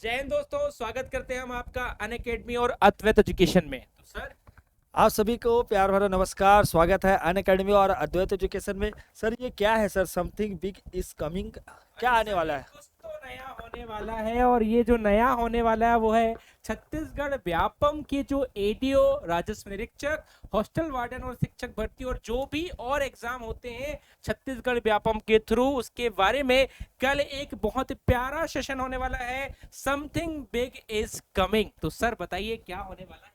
जय हिंद दोस्तों, स्वागत करते हैं हम आपका अनअकैडमी और अद्वैत एजुकेशन में। तो सर, आप सभी को प्यार भरा नमस्कार। स्वागत है अन अकेडमी और अद्वैत एजुकेशन में। सर ये क्या है sir? Something big is coming, क्या अरे आने सर, वाला ये है? कुछ तो नया होने वाला है और ये जो नया होने वाला है वो है छत्तीसगढ़ व्यापम के जो एडीओ, राजस्व निरीक्षक, हॉस्टल वार्डन और शिक्षक भर्ती और जो भी और एग्जाम होते हैं छत्तीसगढ़ व्यापम के थ्रू, उसके बारे में कल एक बहुत प्यारा सेशन होने वाला है। Something big is coming. तो सर बताइए क्या होने वाला है।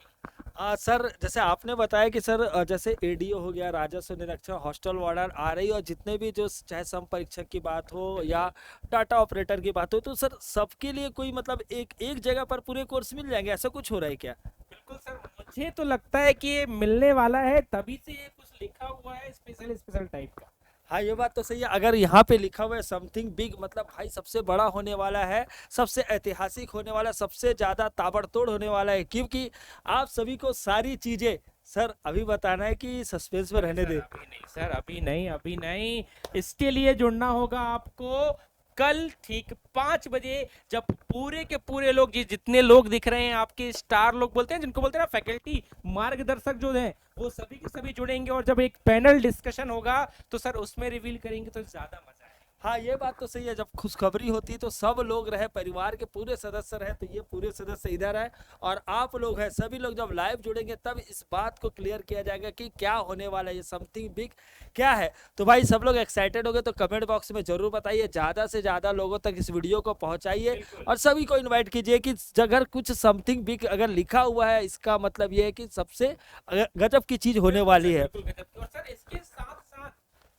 सर जैसे आपने बताया कि सर जैसे एडीओ हो गया, राजस्व निरीक्षक, हॉस्टल वार्डन आ रही, और जितने भी जो चाहे सम परीक्षक की बात हो या डाटा ऑपरेटर की बात हो, तो सर सबके लिए कोई मतलब एक एक जगह पर पूरे कोर्स मिल जाएंगे, ऐसा कुछ हो रहा है क्या? बिल्कुल सर, मुझे तो लगता है कि ये मिलने वाला है, तभी से ये कुछ लिखा हुआ है स्पेशल स्पेशल टाइप का। हाँ ये बात तो सही है। अगर यहाँ पे लिखा हुआ है समथिंग बिग, मतलब भाई सबसे बड़ा होने वाला है, सबसे ऐतिहासिक होने वाला है, सबसे ज्यादा ताबड़तोड़ होने वाला है, क्योंकि आप सभी को सारी चीजें सर अभी बताना है कि सस्पेंस में अरे रहने सर दे। अभी नहीं, सर अभी नहीं, अभी नहीं। इसके लिए जुड़ना होगा आपको कल ठीक 5 बजे, जब पूरे के पूरे लोग, जितने लोग दिख रहे हैं आपके स्टार लोग बोलते हैं, जिनको बोलते हैं ना फैकल्टी, मार्गदर्शक जो हैं, वो सभी के सभी जुड़ेंगे और जब एक पैनल डिस्कशन होगा तो सर उसमें रिवील करेंगे तो ज्यादा मजा है। हाँ ये बात तो सही है। जब खुशखबरी होती है तो सब लोग रहे, परिवार के पूरे सदस्य रहे, तो ये पूरे सदस्य इधर है और आप लोग हैं, सभी लोग जब लाइव जुड़ेंगे तब इस बात को क्लियर किया जाएगा कि क्या होने वाला है, ये समथिंग बिग क्या है। तो भाई सब लोग एक्साइटेड हो गए तो कमेंट बॉक्स में जरूर बताइए, ज़्यादा से ज़्यादा लोगों तक इस वीडियो को पहुंचाइए बिल्कुल और सभी को इन्वाइट कीजिए कि अगर कुछ समथिंग बिग अगर लिखा हुआ है, इसका मतलब ये है कि सबसे गजब की चीज़ होने बिल्कुल वाली सर, है। बिल्कुल गजब की। और सर इसके साथ साथ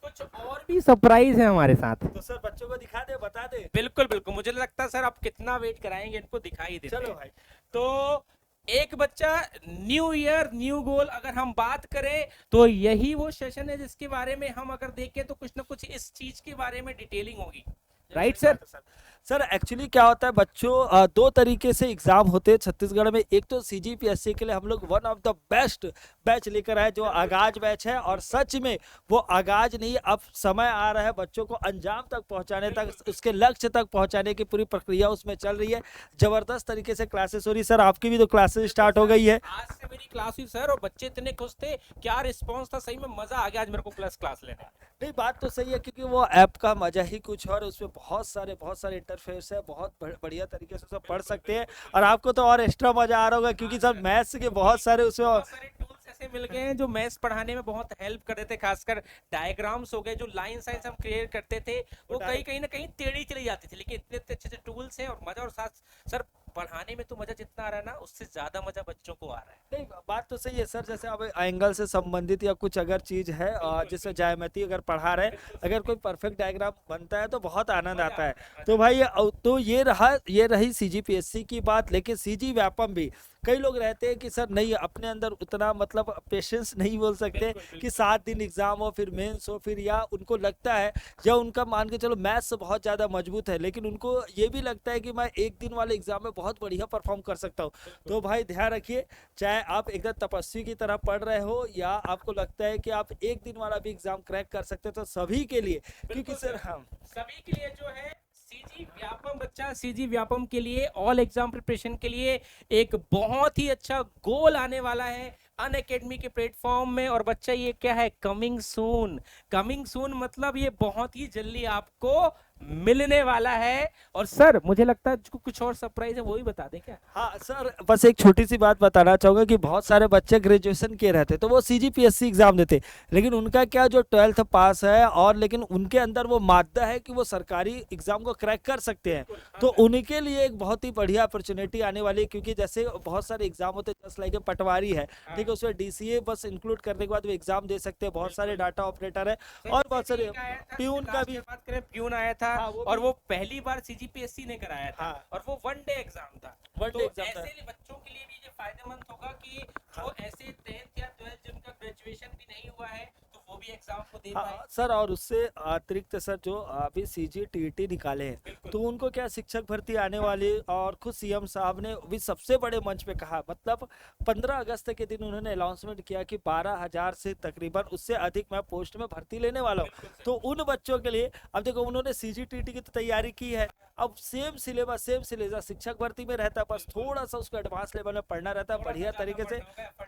कुछ और भी सरप्राइज है हमारे साथ। तो सर बच्चों को दिखा दे, बता दे। बिल्कुल बिल्कुल, मुझे लगता है सर आप कितना वेट कराएंगे, इनको दिखाई देते चलो हैं। भाई। तो एक बच्चा, न्यू ईयर न्यू गोल, अगर हम बात करें तो यही वो सेशन है जिसके बारे में हम अगर देखें तो कुछ ना कुछ इस चीज के बारे में डिटेलिंग होगी। राइट सही सर। बात है सर। सर एक्चुअली क्या होता है बच्चों, दो तरीके से एग्जाम होते हैं छत्तीसगढ़ में। एक तो सीजीपीएससी के लिए हम लोग one of the best batch लेकर आए, जो आगाज बैच है, और सच में वो आगाज नहीं, अब समय आ रहा है बच्चों को अंजाम तक पहुंचाने तक, उसके लक्ष्य तक पहुंचाने की पूरी प्रक्रिया उसमें चल रही है। जबरदस्त तरीके से क्लासेस हो रही। सर आपकी भी तो क्लासेस बिल्कुल स्टार्ट हो सर, गई है। आज से मेरी क्लास हुई सर और बच्चे इतने खुश थे, क्या रिस्पांस था, सही में मजा आ गया आज मेरे को प्लस क्लास लेने में। नहीं बात तो सही है, क्योंकि वो ऐप का मजा ही कुछ और, उसमें बहुत सारे इंटरफेस है, बहुत बढ़िया तरीके से उसे पढ़ बिल्कुल सकते हैं। बिल्कुल। और आपको तो और एक्स्ट्रा मजा आ रहा होगा, हाँ क्योंकि सर सर, मैथ्स के क्योंकि बहुत सारे उसमें बहुत सारे टूल्स ऐसे मिल गए हैं जो मैथ्स पढ़ाने में बहुत हेल्प कर रहे थे, खासकर डायग्राम्स हो गए, जो लाइन साइंस हम क्रिएट करते थे वो वो कहीं कहीं ना कहीं टेढ़ी चली जाती थी, लेकिन इतने इतने अच्छे अच्छे टूल्स हैं और मजा। और साथ सर पढ़ाने में तो मजा जितना आ रहा है ना, उससे ज्यादा मजा बच्चों को आ रहा है। नहीं बात तो सही है सर। जैसे अब एंगल से संबंधित या कुछ अगर चीज है, बिल्कुल जैसे बिल्कुल। ज्यामिति अगर पढ़ा रहे, बिल्कुल सर, अगर कोई परफेक्ट डायग्राम बनता है तो बहुत आनंद मजा आता है। आता है, तो मजा भाई आता है। तो ये रही सीजीपीएससी की बात। लेकिन सीजी व्यापम भी कई लोग रहते हैं कि सर नहीं, अपने अंदर उतना मतलब पेशेंस नहीं बोल सकते बिल्कुल कि बिल्कुल। 7 दिन एग्जाम हो, फिर मेंस हो, फिर या उनको लगता है, या उनका मान के चलो मैथ्स बहुत ज़्यादा मजबूत है, लेकिन उनको ये भी लगता है कि मैं एक दिन वाले एग्जाम में बहुत बढ़िया परफॉर्म कर सकता हूँ। बिल्कुल तो भाई ध्यान रखिए, चाहे आप एकदम तपस्वी की तरह पढ़ रहे हो या आपको लगता है कि आप एक दिन वाला भी एग्जाम क्रैक कर सकते हो, तो सभी के लिए, क्योंकि बिल्कुल सर सर, हम सभी के लिए जो है सीजी व्यापम, बच्चा सीजी व्यापम के लिए, ऑल एग्जाम प्रिपरेशन के लिए एक बहुत ही अच्छा गोल आने वाला है अन अकेडमी के प्लेटफॉर्म में। और बच्चा ये क्या है, कमिंग सून। कमिंग सून मतलब ये बहुत ही जल्दी आपको मिलने वाला है। और सर मुझे लगता है जो कुछ और सरप्राइज है वो ही बता दें क्या। हाँ सर, बस एक छोटी सी बात बताना चाहूँगा कि बहुत सारे बच्चे ग्रेजुएशन किए रहते तो वो सीजीपीएससी एग्जाम देते, लेकिन उनका क्या जो 12th पास है, और लेकिन उनके अंदर वो मादा है कि वो सरकारी एग्जाम को क्रैक कर सकते हैं, बिल्कुल हाँ तो सर। उनके लिए एक बहुत ही बढ़िया अपॉर्चुनिटी आने वाली है। क्योंकि जैसे बहुत सारे एग्जाम होते हैं, जस्ट लाइक पटवारी है, ठीक हाँ है, उसमें डीसीए बस इंक्लूड करने के बाद वो एग्जाम दे सकते हैं। बहुत सारे बिल्कुल। डाटा ऑपरेटर है सर और जैसे बहुत भी सारे एक आया था, जैसे प्यून का लास्ट भी। में बात करें, प्यून आया था हाँ वो और भी। वो पहली बार सीजीपीएससी ने कराया था हाँ और वो 1 डे एग्जाम था। वन डे तो एग्जाम था। ऐसे लिए बच्चों के लिए भी ये फायदेमंद होगा कि हाँ जो ऐसे 10th या 12th जिनका ग्रेजुएशन भी नहीं हुआ है तो वो भी एग्जाम को दे पाए। हाँ सर, और उससे अतिरिक्त सर जो अभी सीजी टीईटी निकाले हैं, बिल्कुल। तो उनको क्या शिक्षक भर्ती आने वाली, और खुद सीएम साहब ने भी सबसे बड़े मंच पे कहा, मतलब 15 अगस्त के दिन उन्होंने अनाउंसमेंट किया कि 12,000 से तकरीबन उससे अधिक मैं पोस्ट में भर्ती लेने वाला हूँ। बिल्कुल सर। तो उन बच्चों के लिए अब देखो, उन्होंने सीजी टीईटी की तो तैयारी की है, अब सेम सिलेबस शिक्षक भर्ती में रहता है, बस थोड़ा सा उसको एडवांस लेवल में पढ़ना रहता है बढ़िया तरीके से।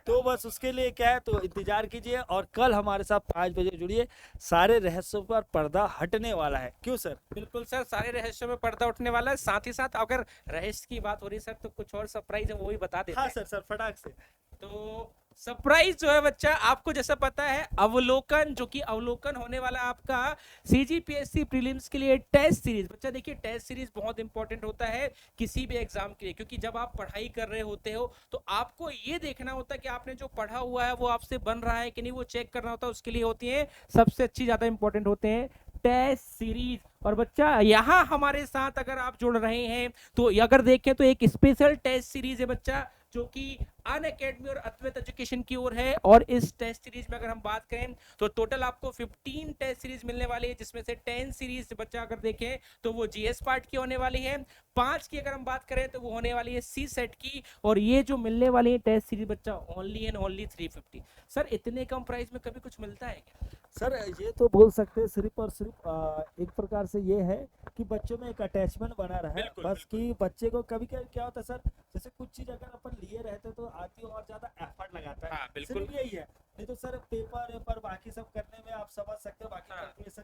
तो बस उसके लिए क्या है, तो इंतजार कीजिए और कल हमारे साथ 5 बजे जुड़िए। सारे रहस्यों पर पर्दा हटने वाला है, क्यों सर? बिल्कुल सर, सारे रहस्यों में पर्दा उठने वाला है। साथ ही साथ अगर रहस्य की बात हो रही है सर, तो कुछ और सरप्राइज है वो भी बता देते हाँ हैं। सर फटाक से। तो सरप्राइज जो है बच्चा, आपको जैसा पता है अवलोकन, जो कि अवलोकन होने वाला आपका सीजीपीएससी प्रीलिम्स के लिए टेस्ट सीरीज। बच्चा देखिए, टेस्ट सीरीज बहुत इंपॉर्टेंट होता है किसी भी एग्जाम के लिए, क्योंकि जब आप पढ़ाई कर रहे होते हो तो आपको ये देखना होता है कि आपने जो पढ़ा हुआ है वो आपसे बन रहा है कि नहीं, वो चेक करना होता है। उसके लिए होती है सबसे अच्छी, ज्यादा इंपॉर्टेंट होते हैं टेस्ट सीरीज। और बच्चा यहाँ हमारे साथ अगर आप जुड़ रहे हैं तो अगर देखें तो एक स्पेशल टेस्ट सीरीज है बच्चा, जो कि अनअकैडमी और अद्वैत एजुकेशन की ओर है। और इस टेस्ट सीरीज में अगर हम बात करें तो टोटल आपको 15 टेस्ट सीरीज मिलने वाली है, जिसमें से 10 सीरीज बच्चा अगर देखें तो वो जीएस पार्ट की होने वाली है, 5 की अगर हम बात करें तो वो होने वाली है सी सेट की। और ये जो मिलने वाली है टेस्ट सीरीज बच्चा, ओनली एंड ओनली 350। सर इतने कम प्राइस में कभी कुछ मिलता है क्या? सर ये तो बोल सकते हैं सिर्फ और सिर्फ एक प्रकार से ये है कि बच्चों में एक अटैचमेंट बना रहा है, बस कि बच्चे को कभी कभी क्या होता है सर, जैसे कुछ चीज अगर अपन लिए रहते तो आदमी और ज्यादा एफर्ट लगाता है। हाँ, बिल्कुल। सिर्फ यही है, नहीं तो सर पेपर वेपर बाकी सब करने में आप समझ सकते हो, बाकी हाँ। कैलकुलेशन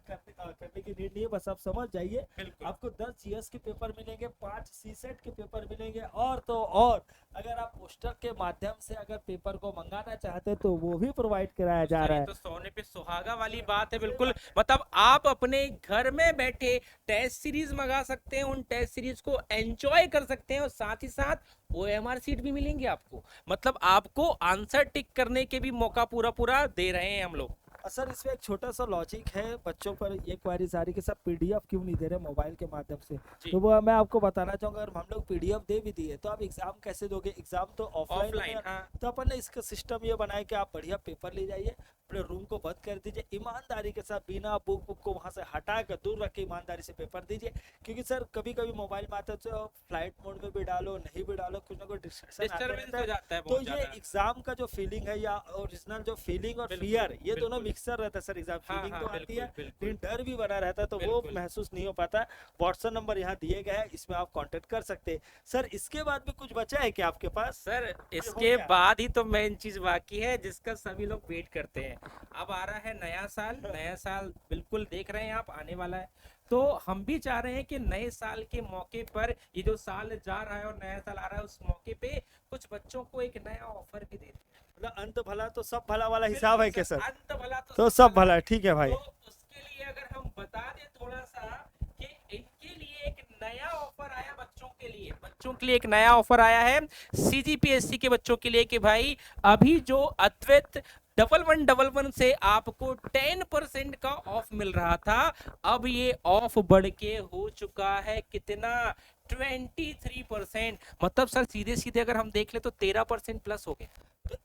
करने की नीड नहीं है, बस आप समझ जाइए। बिल्कुल। आपको 10 जीएस के पेपर मिलेंगे, 5 सी सेट के पेपर मिलेंगे, और तो और अगर आप पोस्टर के माध्यम से अगर पेपर को मंगाना चाहते हैं तो वो भी प्रोवाइड कराया जा सर, रहा ये है। तो सोने पे सुहागा वाली बात है। बिल्कुल, मतलब आप अपने घर में बैठे टेस्ट सीरीज मंगा सकते हैं, उन टेस्ट सीरीज को एंजॉय कर सकते हैं, और साथ ही साथ ओएमआर सीट भी मिलेंगे आपको। मतलब आपको आंसर टिक करने के भी मौका पूरा पूरा दे रहे हैं हम लोग। सर इसमें एक छोटा सा लॉजिक है, बच्चों पर ये क्वारी सारी के सब पीडीएफ क्यों नहीं दे रहे मोबाइल के माध्यम से, जी। तो वो मैं आपको बताना चाहूंगा। अगर हम लोग पीडीएफ दे भी दिए तो आप एग्जाम कैसे दोगे? एग्जाम तो ऑफलाइन ऑफलाइन, हाँ। तो अपन ने इसका सिस्टम ये बनाया कि आप बढ़िया पेपर ले जाइए, अपने रूम को बंद कर दीजिए, ईमानदारी के साथ बिना बुक को वहां से हटा कर दूर रख के ईमानदारी से पेपर दीजिए। क्योंकि सर कभी कभी मोबाइल में आता है तो फ्लाइट मोड में भी डालो, नहीं भी डालो, कुछ ना कुछ डिस्टर्बेंस हो डिस्ट्रैक्शन जाता है तो बहुत ये ज्यादा। एग्जाम का जो फीलिंग है या ओरिजिनल जो फीलिंग और बिल्कुल, फियर, ये दोनों बिल्कुल। मिक्सर रहता है सर। एग्जाम हाँ, फीलिंग हाँ, तो आती बिल्कुल, है, बिल्कुल। लेकिन डर भी बना रहता है, तो वो बिल्कुल। महसूस नहीं हो पाता। व्हाट्सएप नंबर यहाँ दिए गए हैं, इसमें आप कांटेक्ट कर सकते हैं। सर इसके बाद भी कुछ बचा है क्या आपके पास? सर हो इसके गया? बाद ही तो मेन चीज बाकी है, जिसका सभी लोग वेट करते हैं। अब आ रहा है नया साल। नया साल बिल्कुल देख रहे हैं आप, आने वाला है। तो हम भी चाह रहे हैं कि नए साल के मौके पर, ये जो साल जा रहा है और नया साल आ रहा है, उस मौके पे कुछ बच्चों को एक नया ऑफर भी देते हैं। मतलब अंत भला तो सब भला वाला हिसाब है क्या सर? अंत भला तो सब भला है, ठीक है भाई। तो उसके लिए अगर हम बता दें थोड़ा सा कि इनके लिए एक नया ऑफर आया बच्चों के लिए। बच्चों के लिए एक नया ऑफर आया है सीजीपीएससी के बच्चों के लिए, कि भाई अभी जो अद्वैत 1111 से आपको 10% का ऑफ मिल रहा था, अब ये ऑफ बढ़ के हो चुका है कितना? 23%। मतलब सर सीधे सीधे अगर हम देख ले तो 13% प्लस हो गया।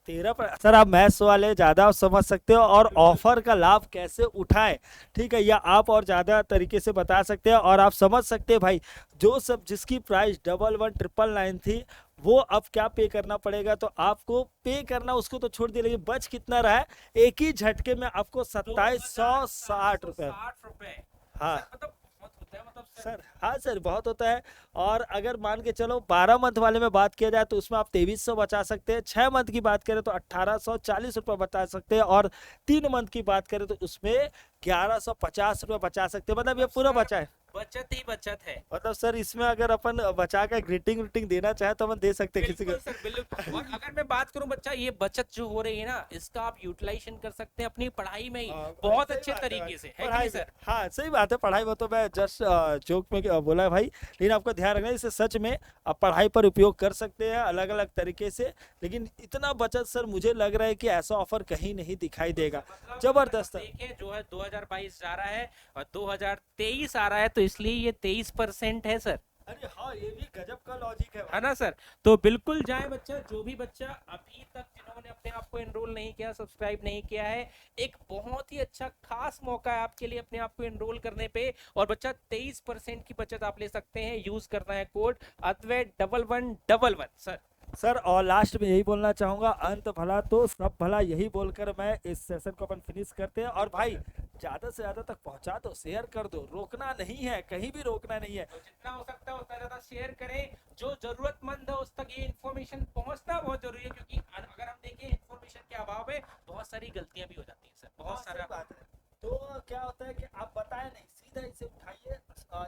13 पर सर आप मैथ्स वाले ज्यादा समझ सकते हो और ऑफर का लाभ कैसे उठाएं, ठीक है, या आप और ज्यादा तरीके से बता सकते हैं और आप समझ सकते हैं भाई। जो सब जिसकी प्राइस 11,999 थी, वो अब क्या पे करना पड़ेगा, तो आपको पे करना उसको तो छोड़ दिया, लेकिन बच कितना रहा है? एक ही झटके में आपको 2760 रुपए। 60 रुपए। हाँ मतलब बहुत होता है, मतलब सर, हाँ सर बहुत होता है। और अगर मान के चलो 12 मंथ वाले में बात किया जाए तो उसमें आप 2300 बचा सकते हैं, 6 मंथ की बात करें तो 1840 रुपये बचा सकते हैं, और 3 मंथ की बात करें तो उसमें 1150 रुपये बचा सकते हैं। मतलब ये पूरा बचा है, बचत ही बचत है। मतलब सर इसमें अगर अपन बचा के ग्रीटिंग व्रीटिंग देना चाहे तो अपन दे सकते हैं किसी को। बिल्कुल सर, बिल्कुल। और अगर मैं बात करूं बच्चा, ये बचत जो हो रही है ना, इसका आप यूटिलाइजेशन कर सकते हैं अपनी पढ़ाई में ही बहुत सही अच्छे बात है तरीके भाई। से, है कि पढ़ाई नहीं सर? में, हाँ सही बात है, पढ़ाई में तो मैं जस्ट जोक में बोला है भाई, लेकिन आपको ध्यान रखना है इसे सच में आप पढ़ाई पर उपयोग कर सकते हैं अलग अलग तरीके से। लेकिन इतना बचत सर मुझे लग रहा है कि ऐसा ऑफर कहीं नहीं दिखाई देगा, मतलब जबरदस्त है। देखिए, जो है 2022 जा रहा है और 2023 आ रहा है, तो इसलिए ये 23% है सर। अरे हाँ, ये भी गजब का लॉजिक है है ना सर? तो बिल्कुल जाए बच्चा, जो भी बच्चा अभी तक जिन्होंने अपने आप को एनरोल नहीं किया, सब्सक्राइब नहीं किया है, एक बहुत ही अच्छा खास मौका है आपके लिए अपने आप को एनरोल करने पे। और बच्चा 23% की बचत आप ले सकते हैं। यूज करना है कोड अद्वैत 1111 सर। सर और लास्ट में यही बोलना चाहूंगा, अंत भला तो सब भला, यही बोलकर मैं इस सेशन को अपन फिनिश करते हैं। और भाई ज्यादा से ज्यादा तक पहुंचा दो, शेयर कर दो, रोकना नहीं है, कहीं भी रोकना नहीं है। तो जितना हो सकता है उतना ज्यादा शेयर करें, जो जरूरतमंद है उस तक ये इन्फॉर्मेशन पहुंचना बहुत जरूरी है, क्योंकि अगर हम देखें इन्फॉर्मेशन के अभाव में बहुत सारी गलतियां भी हो जाती हैं सर, हाँ, बहुत सही सारा। बात है। तो क्या होता है कि आप बताए नहीं, सीधा इसे उठाइए,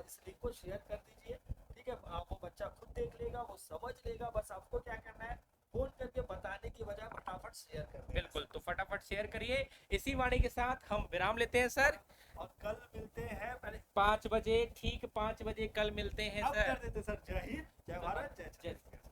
इस लिंक को शेयर कर दीजिए, ठीक है। वो बच्चा खुद देख लेगा, वो समझ लेगा, बस आपको क्या करना है, फोन करके बताने की बजाय फटाफट शेयर कर देना। बिल्कुल, तो फटाफट शेयर करिए। इसी वाणी के साथ हम विराम लेते हैं सर। और कल मिलते हैं पहले 5 बजे, ठीक 5 बजे कल मिलते हैं अब सर। कर देते सर। जय हिंद, जय भारत, जय जय छत्तीसगढ़।